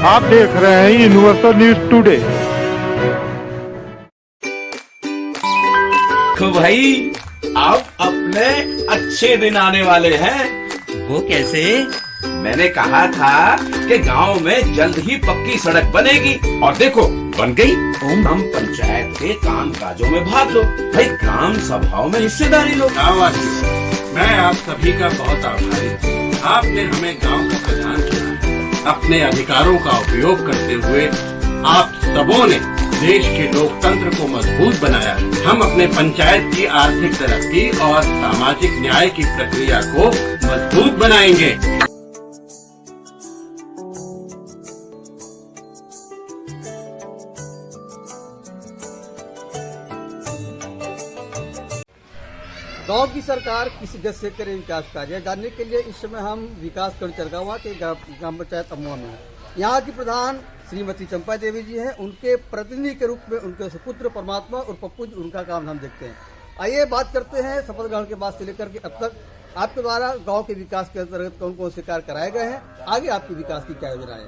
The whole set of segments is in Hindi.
आप देख रहे हैं यूनिवर्सल न्यूज टुडे। तो भाई अब अपने अच्छे दिन आने वाले हैं। वो कैसे? मैंने कहा था कि गांव में जल्द ही पक्की सड़क बनेगी और देखो बन गई। हम पंचायत के काम काजों में भाग लो भाई, ग्राम सभाओं में हिस्सेदारी लो। मैं आप सभी का बहुत आभारी हूँ। आपने हमें गांव का प्रधान चुना है। अपने अधिकारों का उपयोग करते हुए आप सबों ने देश के लोकतंत्र को मजबूत बनाया। हम अपने पंचायत की आर्थिक तरक्की और सामाजिक न्याय की प्रक्रिया को मजबूत बनाएंगे। गांव की सरकार किस गति से करे विकास कार्य जानने के लिए इस समय हम विकास खंड चरगावा के ग्राम पंचायत अमुआ में हैं। यहाँ की प्रधान श्रीमती चंपा देवी जी हैं। उनके प्रतिनिधि के रूप में उनके सुपुत्र परमात्मा और पप्पू जी उनका काम हम देखते हैं। आइए बात करते हैं शपथ ग्रहण के बाद से लेकर के अब तक आपके द्वारा गाँव के विकास के अंतर्गत कौन कौन से कार्य कराए गए हैं, आगे आपके विकास की क्या योजना है।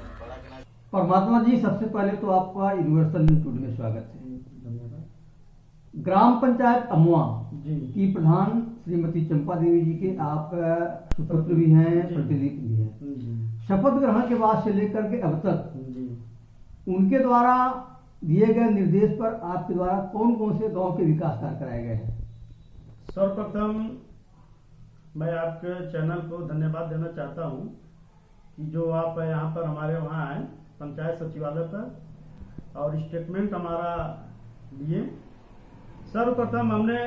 परमात्मा जी, सबसे पहले तो आपका यूनिवर्सल न्यूज टुडे में स्वागत है। ग्राम पंचायत अमुआ की प्रधान श्रीमती चंपा देवी जी के आप सुपुत्र भी हैं, प्रतिनिधि भी हैं। शपथ ग्रहण के बाद से लेकर के अब तक उनके द्वारा दिए गए निर्देश पर आपके द्वारा कौन कौन से गांव के विकास कार्य कराए गए हैं? सर्वप्रथम मैं आपके चैनल को धन्यवाद देना चाहता हूं कि जो आप यहाँ पर हमारे वहाँ आए पंचायत सचिवालय पर और स्टेटमेंट हमारा लिए। सर्वप्रथम हमने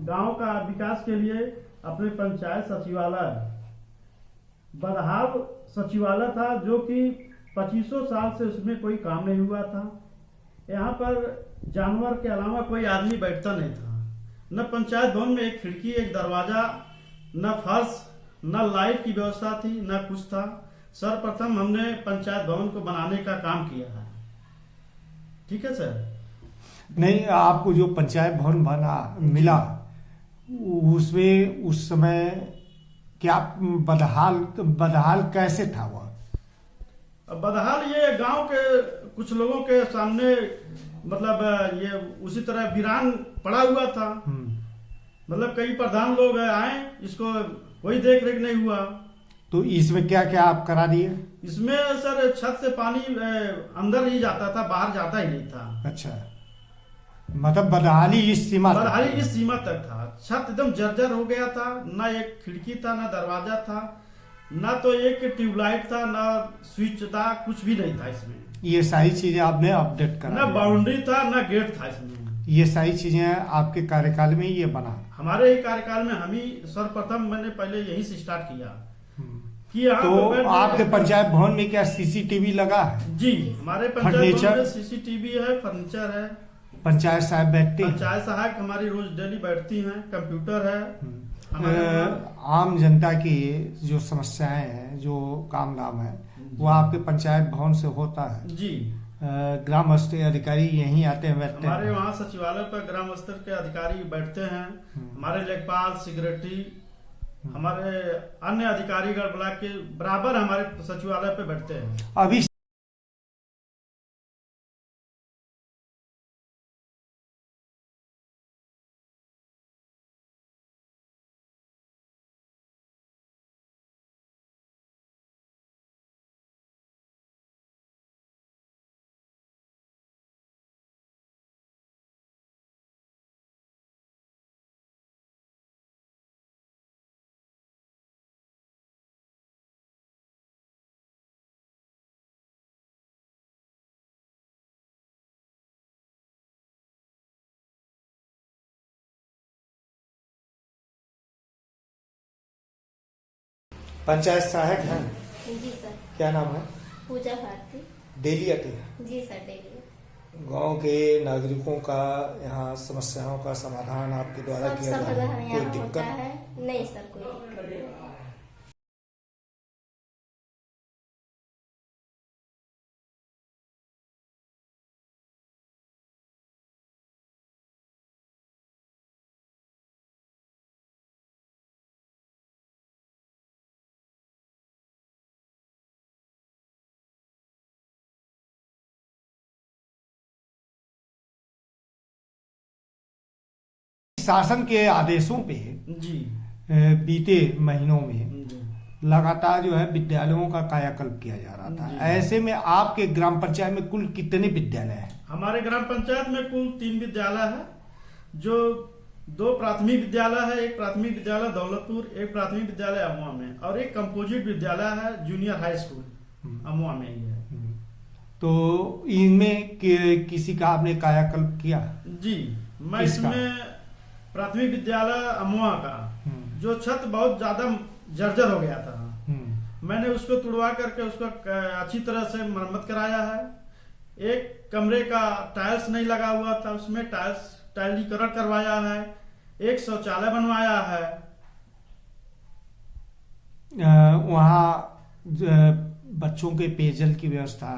गांव का विकास के लिए अपने पंचायत सचिवालय बदहाव सचिवालय था, जो कि 2500 साल से उसमें कोई काम नहीं हुआ था। यहाँ पर जानवर के अलावा कोई आदमी बैठता नहीं था। न पंचायत भवन में एक खिड़की, एक दरवाजा, न फर्श, न लाइट की व्यवस्था थी, न कुछ था। सर्वप्रथम हमने पंचायत भवन को बनाने का काम किया है। ठीक है सर। नहीं, आपको जो पंचायत भवन बना मिला उसमें उस समय क्या बदहाल कैसे था वह? बदहाल ये गांव के कुछ लोगों के सामने मतलब ये उसी तरह वीरान पड़ा हुआ था। मतलब कई प्रधान लोग आए, इसको कोई देख रेख नहीं हुआ। तो इसमें क्या क्या आप करा दिए? इसमें सर छत से पानी अंदर ही जाता था, बाहर जाता ही नहीं था। अच्छा, मतलब बदहाली इस सीमा तक था। छत एकदम जर्जर हो गया था, ना एक खिड़की था, ना दरवाजा था, ना तो एक ट्यूबलाइट था, ना स्विच था, कुछ भी नहीं था इसमें। ये सारी चीजें आपने अपडेट करा, ना बाउंड्री था, ना गेट था इसमें। ये सारी चीजें आपके कार्यकाल में ये बना? हमारे ही कार्यकाल में हम ही सर्वप्रथम मैंने पहले यही से स्टार्ट किया कि तो आपके पंचायत भवन में क्या सीसीटीवी लगा है? जी, हमारे पंचायत भवन में सीसीटीवी है, फर्नीचर है। पंचायत साहब बैठती हैं? पंचायत सहायक हमारी रोज डेली बैठती हैं, कंप्यूटर है। आम जनता की जो समस्याएं हैं, जो काम धाम है, वो आपके पंचायत भवन से होता है? जी। ग्राम स्तर अधिकारी यहीं आते हैं, बैठते हैं? हमारे वहाँ सचिवालय पर ग्राम स्तर के अधिकारी बैठते हैं। हमारे लेखपाल, सेक्रेटरी, हमारे अन्य अधिकारीगण ब्लॉक के बराबर हमारे सचिवालय पे बैठते हैं। अभी पंचायत सहायक हैं? जी सर। क्या नाम है? पूजा भारती। डेली आते हैं? जी सर, डेली। गांव के नागरिकों का यहाँ समस्याओं का समाधान आपके द्वारा किया जा रहा है? कोई दिक्कत है? नहीं सर, कोई दिक्कत नहीं। शासन के आदेशों पे जी बीते महीनों में जी लगातार जो है विद्यालयों का कायाकल्प किया जा रहा था। जी। ऐसे में आपके ग्राम पंचायत में कुल कितने विद्यालय हैं? हमारे ग्राम पंचायत में कुल 3 विद्यालय है, जो 2 प्राथमिक विद्यालय है, एक प्राथमिक विद्यालय दौलतपुर, एक प्राथमिक विद्यालय अमुआ में, और एक कंपोजिट विद्यालय है जूनियर हाई स्कूल अमुआ में ही है। तो इनमें किसी का आपने कायाकल्प किया? जी, मैं किसका? इसमें प्राथमिक विद्यालय अमुआ का जो छत बहुत ज्यादा जर्जर हो गया था, मैंने उसको तुड़वा करके उसको अच्छी तरह से मरम्मत कराया है। एक कमरे का टाइल्स नहीं लगा हुआ था, उसमें टाइलीकरण करवाया है। एक शौचालय बनवाया है। वहाँ बच्चों के पेयजल की व्यवस्था,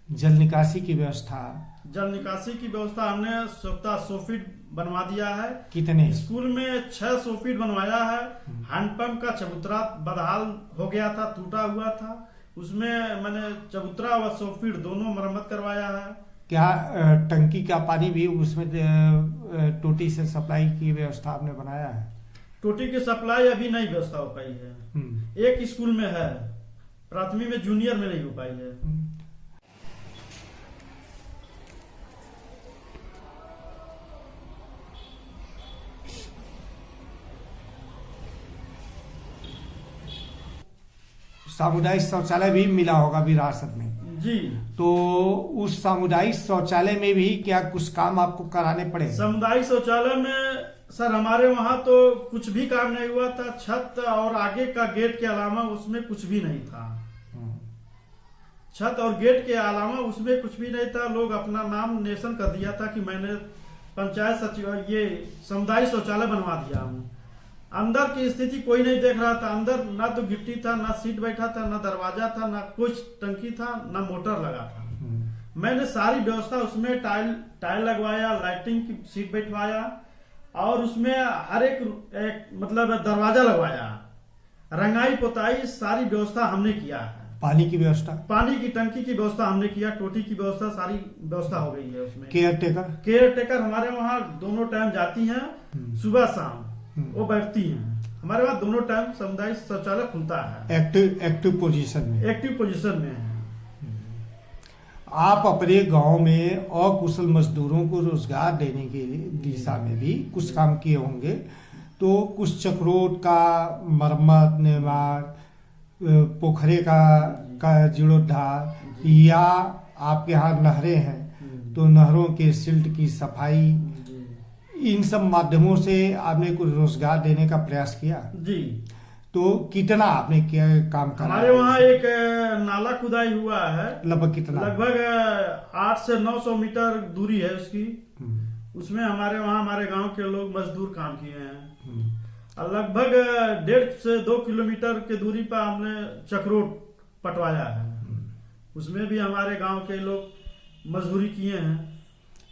जल निकासी की व्यवस्था, जल निकासी की व्यवस्था हमने 100 फीट बनवा दिया है। कितने? स्कूल में 600 फीट बनवाया है। हैंडपंप का चबूतरा बदहाल हो गया था, टूटा हुआ था, उसमें मैंने चबूतरा व 100 फीट दोनों मरम्मत करवाया है। क्या टंकी का पानी भी उसमें टोटी से सप्लाई की व्यवस्था आपने बनाया है? टोटी की सप्लाई अभी नहीं व्यवस्था हो पाई है। एक स्कूल में है, प्राथमिक में, जूनियर में नहीं हो पाई है। सामुदायिक शौचालय भी मिला होगा विरासत में? जी, तो उस सामुदायिक शौचालय में भी क्या कुछ काम आपको कराने पड़े? सामुदायिक शौचालय में सर हमारे वहाँ तो कुछ भी काम नहीं हुआ था। छत और आगे का गेट के अलावा उसमें कुछ भी नहीं था। छत और गेट के अलावा उसमें कुछ भी नहीं था। लोग अपना नाम नेशन कर दिया था कि मैंने पंचायत सचिव ये सामुदायिक शौचालय बनवा दिया हूँ। अंदर की स्थिति कोई नहीं देख रहा था। अंदर ना तो गिट्टी था, ना सीट बैठा था, ना दरवाजा था, ना कुछ टंकी था, ना मोटर लगा था। मैंने सारी व्यवस्था उसमें टाइल लगवाया, लाइटिंग की सीट बैठवाया, और उसमें हर एक मतलब दरवाजा लगवाया, रंगाई पोताई सारी व्यवस्था हमने किया है। पानी की व्यवस्था? पानी की टंकी की व्यवस्था हमने किया, टोटी की व्यवस्था, सारी व्यवस्था हो गई है उसमें। केयर टेकर हमारे वहाँ दोनों टाइम जाती हैं, सुबह शाम वो बैठती हैं। हमारे वहाँ दोनों टाइम सामुदायिक शौचालय खुलता है। एक्टिव पोजीशन में? एक्टिव पोजीशन में है। आप अपने गांव में अकुशल मजदूरों को रोजगार देने के दिशा में भी कुछ काम किए होंगे, तो कुछ चक्रोट का मरम्मत, निर्माण, पोखरे का जीर्णोद्धार, या आपके यहाँ नहरें हैं तो नहरों के सिल्ट की सफाई, इन सब माध्यमों से आपने कुछ रोजगार देने का प्रयास किया? जी। तो कितना आपने क्या काम करा? हमारे वहाँ एक नाला खुदाई हुआ है। लगभग कितना? लगभग 8 से 900 मीटर दूरी है उसकी। उसमें हमारे वहाँ हमारे गांव के लोग मजदूर काम किए हैं। और लगभग 1.5 से 2 किलोमीटर के दूरी पर हमने चक्रोट पटवाया है। उसमें भी हमारे गांव के लोग मजदूरी किए हैं।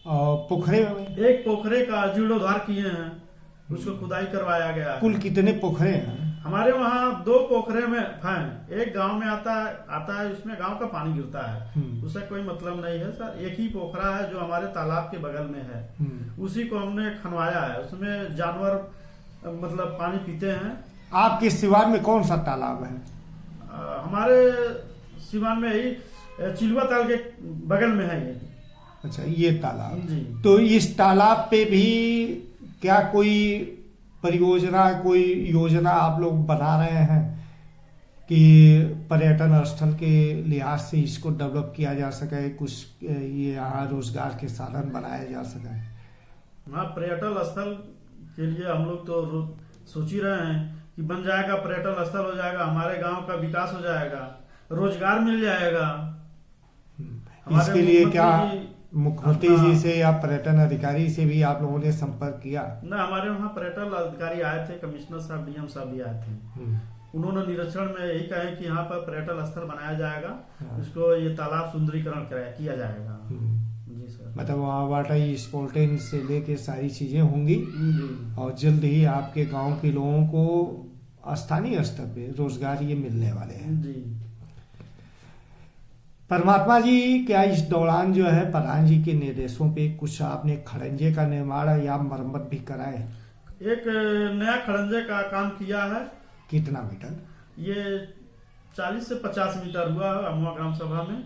और पोखरे में? एक पोखरे का जीर्णोद्धार किए हैं, उसको खुदाई करवाया गया है। कुल कितने पोखरे हैं? हमारे वहाँ 2 पोखरे में हैं। एक गांव में आता है, उसमें गांव का पानी गिरता है, उससे कोई मतलब नहीं है सर। एक ही पोखरा है जो हमारे तालाब के बगल में है, उसी को हमने खनवाया है। उसमें जानवर मतलब पानी पीते हैं। आपके सिवान में कौन सा तालाब है? हमारे सिवान में यही चिलवा ताल के बगल में है ये। अच्छा, ये तालाब जी। तो इस तालाब पे भी क्या कोई परियोजना, कोई योजना आप लोग बना रहे हैं कि पर्यटन स्थल के लिहाज से इसको डेवलप किया जा सके, कुछ ये यहाँ रोजगार के साधन बनाया जा सके? हाँ, पर्यटन स्थल के लिए हम लोग तो सोच ही रहे हैं कि बन जाएगा, पर्यटन स्थल हो जाएगा, हमारे गांव का विकास हो जाएगा, रोजगार मिल जाएगा। इसके लिए क्या मुख्यमंत्री जी से या पर्यटन अधिकारी से भी आप लोगों ने संपर्क किया? ना, हमारे वहाँ पर्यटन अधिकारी आए थे, कमिश्नर साहब, डीएम साहब भी आए थे। उन्होंने निरीक्षण में यही कहा कि यहाँ पर पर्यटन स्थल बनाया जाएगा, इसको ये तालाब सुंदरीकरण किया जाएगा। जी सर। मतलब वहाँ वाटर स्पोर्टिंग से लेके सारी चीजें होंगी और जल्द ही आपके गांव के लोगों को स्थानीय स्तर पे रोजगार ये मिलने वाले हैं। जी। परमात्मा जी, क्या इस दौरान जो है प्रधान जी के निर्देशों पे कुछ आपने खड़ंजे का निर्माण या मरम्मत भी कराए? एक नया खड़ंजे का काम किया है। कितना मीटर? ये 40 से 50 मीटर हुआ है अमुआ ग्राम सभा में।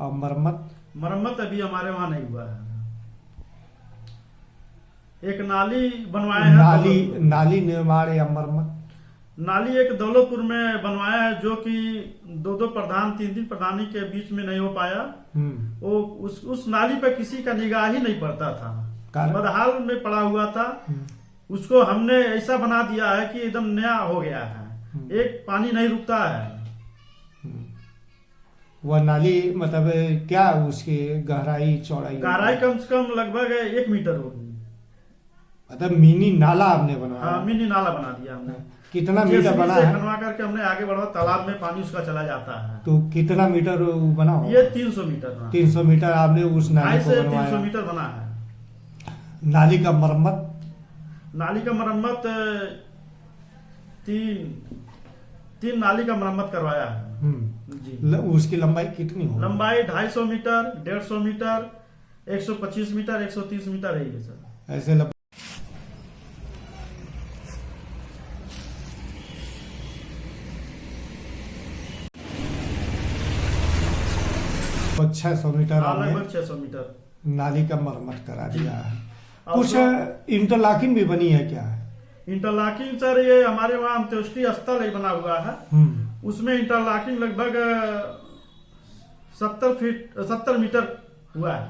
और मरम्मत? मरम्मत अभी हमारे वहाँ नहीं हुआ है। एक नाली बनवाया है। नाली निर्माण या मरम्मत? नाली एक दौलतपुर में बनवाया है, जो कि 2 प्रधान 3 प्रधानी के बीच में नहीं हो पाया। वो उस नाली पे किसी का निगाह ही नहीं पड़ता था, बदहाल में पड़ा हुआ था। उसको हमने ऐसा बना दिया है कि एकदम नया हो गया है, एक पानी नहीं रुकता है। वह नाली मतलब क्या उसकी गहराई चौड़ाई? गहराई कम से कम लगभग 1 मीटर होगी। मतलब मिनी नाला आपने बनाया? हाँ, मिनी नाला बना दिया हमने। कितना मीटर बना है? बनवा करके हमने आगे बढ़ा, तालाब में पानी उसका चला जाता है। तो कितना मीटर बना हो? ये 300 मीटर। 300 मीटर आपने उस नाली को बनवाया? 300 मीटर बना है। नाली का मरम्मत? नाली का मरम्मत 3 नाली का मरम्मत करवाया है जी। उसकी लंबाई कितनी हो? लंबाई 250 मीटर, 150 मीटर, 125 मीटर, 130 मीटर है सर। ऐसे 600 मीटर आपने लगभग 600 मीटर नाली का मरम्मत करा दिया है। कुछ इंटरलॉकिंग भी बनी है क्या? इंटरलॉकिंग सर, ये हमारे वहाँ अंत्येष्टि स्थल ही बना हुआ है। उसमें इंटरलॉकिंग लगभग 70 मीटर हुआ है।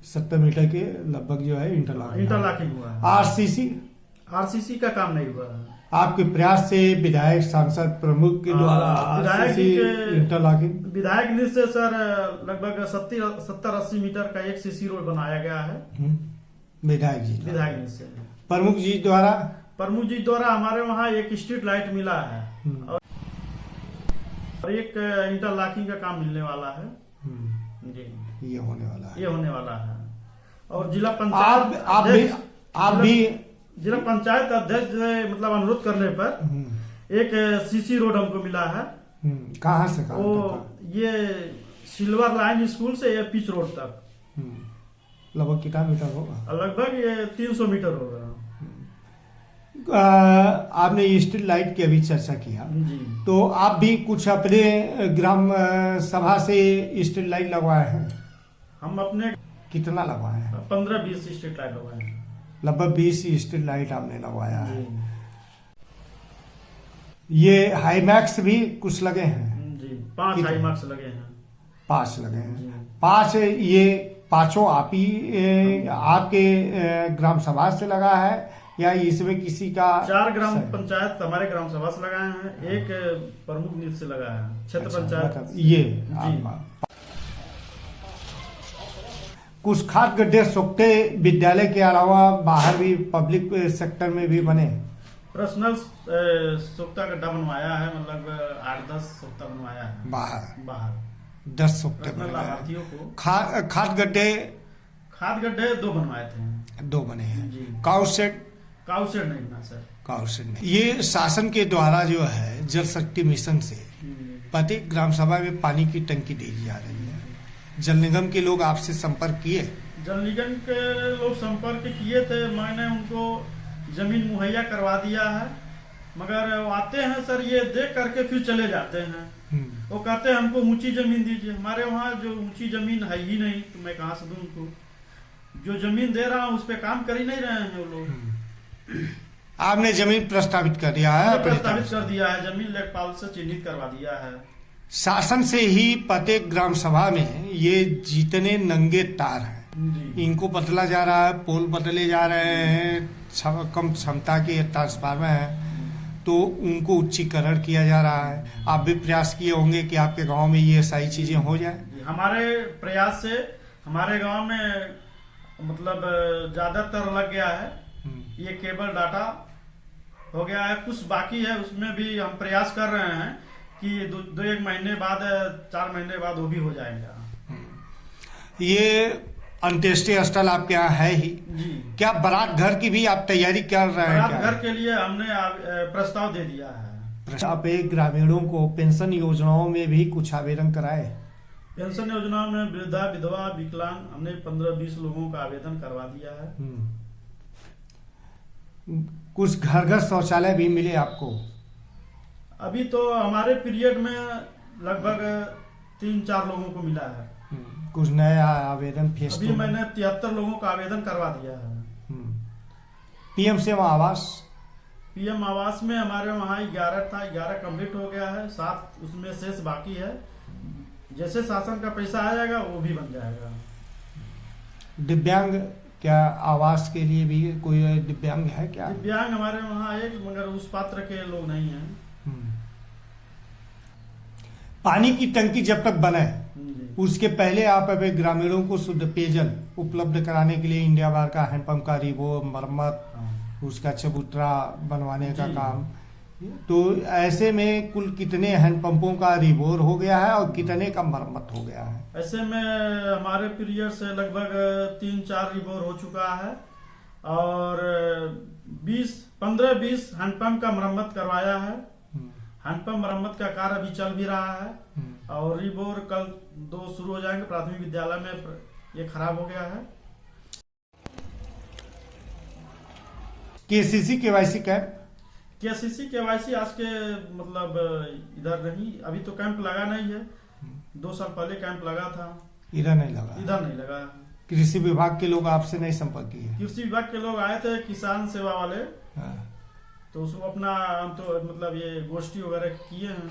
70 मीटर के लगभग जो है इंटरलॉकिंग हुआ है। आरसीसी का काम नहीं हुआ है। आपके प्रयास से विधायक, सांसद, प्रमुख के द्वारा इंटरलॉकिंग विधायक निधि से सर लगभग 70-80 मीटर का एक सीसी रोड बनाया गया है। विधायक निधि से। प्रमुख जी द्वारा हमारे वहाँ एक स्ट्रीट लाइट मिला है और एक इंटरलॉकिंग का काम मिलने वाला है जी। ये होने वाला है। और जिला पंचायत आप भी जिला पंचायत अध्यक्ष से मतलब अनुरोध करने पर एक सीसी रोड हमको मिला है। कहाँ से? ये सिल्वर लाइन स्कूल से ये पिच रोड तक लगभग कितना मीटर होगा? लगभग ये 300 मीटर होगा। आपने स्ट्रीट लाइट की अभी चर्चा किया जी। तो आप भी कुछ अपने ग्राम सभा से स्ट्रीट लाइट लगवाए हैं? हम अपने कितना लगवाए हैं? 15-20 स्ट्रीट लाइट लगवाए हैं। लगभग 20 स्ट्रीट लाइट आपने लगवाया है। ये हाईमैक्स भी कुछ लगे हैं जी। 5 हाईमैक्स लगे हैं। 5 लगे हैं। 5 ये पांचों आप ही आपके ग्राम सभा से लगा है या इसमें किसी का? 4 ग्राम पंचायत हमारे ग्राम सभा से लगाए हैं, एक प्रमुख निधि से लगा है, क्षेत्र पंचायत। ये कुछ खाद गड्ढे सोखते विद्यालय के अलावा बाहर भी पब्लिक सेक्टर में भी बने? पर्सनल सोखता गड्ढा बनवाया है, मतलब 8-10 सोखता बनवाया है। बाहर 10 सोखते लाभार्थियों को। खाद गड्ढे 2 बनवाए थे। 2 बने हैं। काउ शेड नहीं बना सर। काउ शेड नहीं। ये शासन के द्वारा जो है जल शक्ति मिशन से प्रत्येक ग्राम सभा में पानी की टंकी दी जा रही है। जल निगम के लोग आपसे संपर्क किए? जल निगम के लोग संपर्क किए थे, मैंने उनको जमीन मुहैया करवा दिया है, मगर वो आते हैं सर, ये देख करके फिर चले जाते हैं। वो कहते हैं हमको ऊंची जमीन दीजिए। हमारे वहाँ जो ऊंची जमीन है ही नहीं, तो मैं कहाँ से दूं उनको? जो जमीन दे रहा हूँ उस पे काम कर ही नहीं रहे हैं वो लोग। आपने जमीन प्रस्तावित कर दिया है? प्रस्तावित कर दिया है, जमीन लेखपाल से चिन्हित करवा दिया है। शासन से ही प्रत्येक ग्राम सभा में ये जितने नंगे तार हैं इनको बदला जा रहा है, पोल बदले जा रहे हैं, कम क्षमता के ट्रांसफार्मर हैं तो उनको उच्चीकरण किया जा रहा है। आप भी प्रयास किए होंगे कि आपके गांव में ये सारी चीजें हो जाए? हमारे प्रयास से हमारे गांव में मतलब ज्यादातर लग गया है। ये केबल डाटा हो गया है, कुछ बाकी है, उसमें भी हम प्रयास कर रहे हैं कि 2-1 महीने बाद, 4 महीने बाद वो भी हो जाएगा। ये अंत्येष्टि स्थल आपके यहाँ है ही, जी। क्या बारात घर की भी आप तैयारी कर रहे हैं? बारात क्या घर के लिए हमने प्रस्ताव दे दिया है। आप एक ग्रामीणों को पेंशन योजनाओं में भी कुछ आवेदन कराए? पेंशन योजना में वृद्धा, विधवा, विकलांग हमने 15-20 लोगों का आवेदन करवा दिया है। कुछ घर घर शौचालय भी मिले आपको? अभी तो हमारे पीरियड में लगभग 3-4 लोगों को मिला है। कुछ नया आवेदन फेस अभी मैंने 73 लोगों का आवेदन करवा दिया है। पीएम सेवा आवास? पीएम आवास में हमारे वहाँ 11 था, 11 कंप्लीट हो गया है, 7 उसमें शेष बाकी है। जैसे शासन का पैसा आ जाएगा वो भी बन जाएगा। दिव्यांग, क्या आवास के लिए भी कोई दिव्यांग है क्या? दिव्यांग हमारे वहाँ एक, मगर उस पात्र के लोग नहीं हैं। पानी की टंकी जब तक बने जी। उसके पहले आप अभी ग्रामीणों को शुद्ध पेयजल उपलब्ध कराने के लिए इंडिया बार का हैंडपंप का रिवो मरम्मत, उसका चबूतरा बनवाने का जी। काम, तो ऐसे में कुल कितने हैंडपंपों का रिवोर हो गया है और कितने का मरम्मत हो गया है? ऐसे में हमारे पीरियड से लगभग 3-4 रिवोर हो चुका है और 15-20 हैंडपंप का मरम्मत करवाया है। हैंडपंप मरम्मत का कार्य अभी चल भी रहा है और रिवोर कल 2 शुरू हो जाएंगे। प्राथमिक विद्यालय में ये खराब हो गया है। KCC KYC camp? KCC KYC आज के मतलब इधर नहीं, अभी तो कैंप लगा नहीं है। 2 साल पहले कैंप लगा था, इधर नहीं लगा? इधर नहीं लगा। कृषि विभाग के लोग आपसे नहीं संपर्क किए? कृषि विभाग के लोग आए थे, किसान सेवा वाले, हाँ। तो उसको अपना तो मतलब ये गोष्ठी वगैरह किए हैं।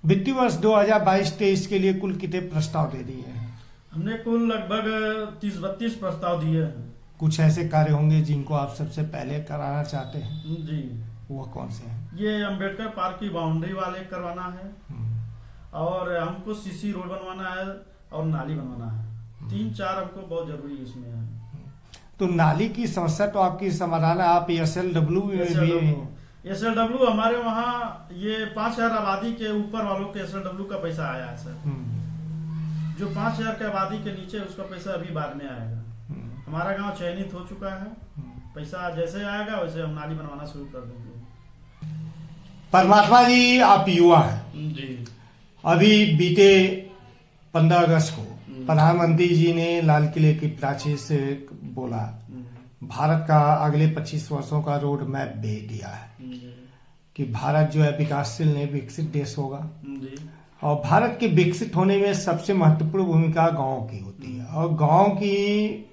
वित्तीय वर्ष 2022-23 के लिए कुल कितने प्रस्ताव दे दिए हैं? हमने कुल लगभग 30-32 प्रस्ताव दिए हैं। कुछ ऐसे कार्य होंगे जिनको आप सबसे पहले कराना चाहते हैं? जी। वो कौन से हैं? ये अंबेडकर पार्क की बाउंड्री वाले करवाना है और हमको सीसी रोड बनवाना है और नाली बनवाना है। 3-4 हमको बहुत जरूरी इसमें है। तो नाली की समस्या तो आपकी समाधान है। आप SLW भी? SLW हमारे वहाँ ये 5000 आबादी के ऊपर वालों के SLW का पैसा आया है सर। जो 5000 के आबादी के नीचे उसका पैसा अभी बाद में आएगा। हमारा गांव चयनित हो चुका है, पैसा जैसे आएगा वैसे हम नाली बनवाना शुरू कर देंगे। परमात्मा जी, आप युवा हैं। जी। अभी बीते 15 अगस्त को प्रधानमंत्री जी ने लाल किले की प्राचीर से बोला, भारत का अगले 25 वर्षों का रोड मैप दे दिया है कि भारत जो है विकासशील नहीं विकसित देश होगा। और भारत के विकसित होने में सबसे महत्वपूर्ण भूमिका गांव की होती है और गांव की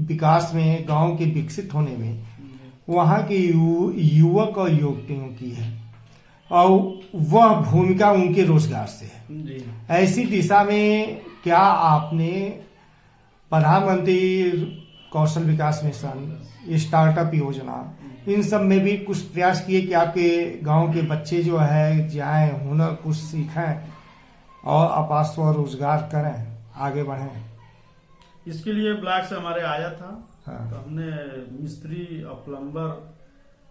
विकास में, गांव के विकसित होने में वहां के युवक और युवतियों की है और वह भूमिका उनके रोजगार से है। ऐसी दिशा में क्या आपने प्रधानमंत्री कौशल विकास मिशन, स्टार्टअप योजना, इन सब में भी कुछ प्रयास किए कि आपके गांव के बच्चे जो है जाएं, हुनर कुछ सीखें और अपना स्वरोजगार करें, आगे बढ़ें? इसके लिए ब्लॉक से हमारे आया था। हाँ। तो हमने मिस्त्री और प्लम्बर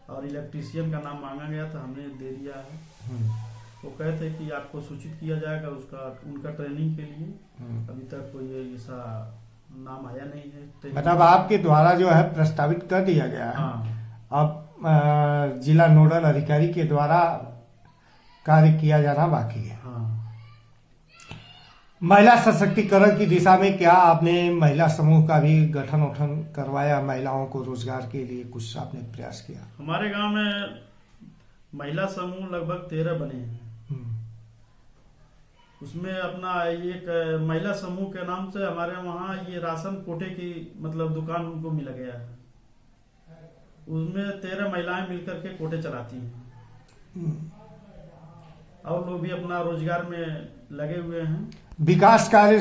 और इलेक्ट्रीशियन का नाम मांगा गया था, हमने दे दिया है। वो कहे थे कि आपको सूचित किया जाएगा उनका ट्रेनिंग के लिए। अभी तक कोई ऐसा नाम आया नहीं है। मतलब आपके द्वारा जो है प्रस्तावित कर दिया गया है। हाँ। अब जिला नोडल अधिकारी के द्वारा कार्य किया जाना बाकी है। हाँ। महिला सशक्तिकरण की दिशा में क्या आपने महिला समूह का भी गठन करवाया? महिलाओं को रोजगार के लिए कुछ आपने प्रयास किया? हमारे गांव में महिला समूह लगभग 13 बने हैं। उसमें अपना एक महिला समूह के नाम से हमारे वहाँ ये राशन कोटे की मतलब दुकान उनको मिल गया है। उसमें 13 महिलाएं मिलकर के कोटे चलाती हैं और लोग भी अपना रोजगार में लगे हुए हैं। विकास कार्य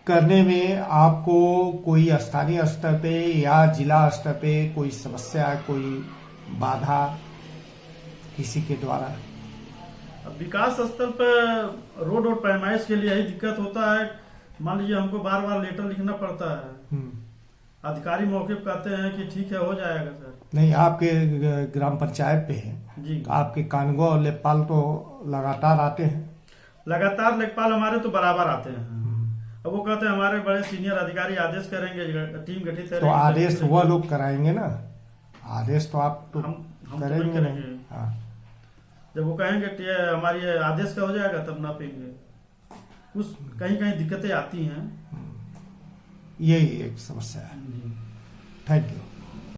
करने में आपको कोई स्थानीय स्तर पे या जिला स्तर पे कोई समस्या, कोई बाधा किसी के द्वारा? अब विकास स्तर पर रोड और पैमाइश के लिए यही दिक्कत होता है। मान लीजिए हमको बार बार लेटर लिखना पड़ता है। अधिकारी मौके पर कहते हैं कि ठीक है हो जाएगा सर। नहीं, आपके ग्राम पंचायत पे है जी। आपके कानगो और लेखपाल तो लगातार आते हैं? लगातार लेखपाल हमारे तो बराबर आते हैं अब वो कहते हैं हमारे बड़े सीनियर अधिकारी आदेश करेंगे, टीम गठित तो करेंगे। आदेश वह लोग कराएंगे ना, आदेश तो आप तो हम तो करेंगे नहीं। करेंगे। हाँ, जब वो कहेंगे कि ये हमारी ये आदेश का हो जाएगा तब ना पेंगे। कुछ कहीं कहीं दिक्कतें आती हैं। यही एक समस्या है। Thank you.